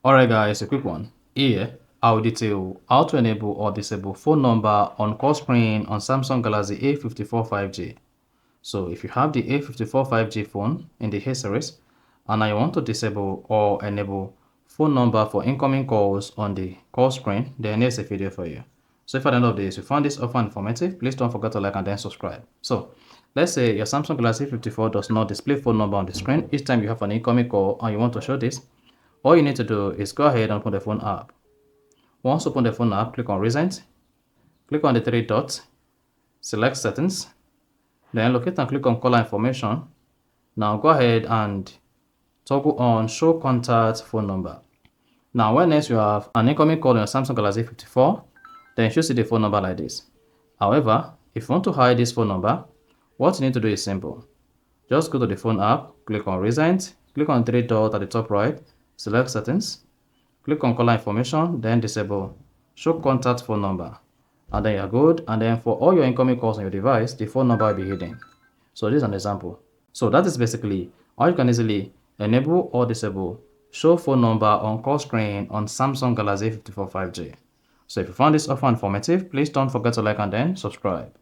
Alright guys, a quick one. Here, I'll detail how to enable or disable phone number on call screen on Samsung Galaxy A54 5G. So if you have the A54 5G phone in the A series and I want to disable or enable phone number for incoming calls on the call screen, then here's a video for you. So if at the end of this you found this offer informative, please don't forget to like and then subscribe. So let's say your Samsung Galaxy A54 does not display phone number on the screen each time you have an incoming call and you want to show this. All you need to do is go ahead and open the phone app. Once open the phone app, click on Recent, click on the three dots, select Settings, then locate and click on Caller Information. Now go ahead and toggle on Show Contact Phone Number. Now when next you have an incoming call on your Samsung Galaxy 54, then you should see the phone number like this. However, if you want to hide this phone number, what you need to do is simple. Just go to the phone app, click on Recent, click on three dots at the top right, select Settings, click on Caller Information, then disable Show Contact Phone Number. And then you're good. And then for all your incoming calls on your device, the phone number will be hidden. So this is an example. So that is basically how you can easily enable or disable show phone number on call screen on Samsung Galaxy A54 5G. So if you found this offer informative, please don't forget to like and then subscribe.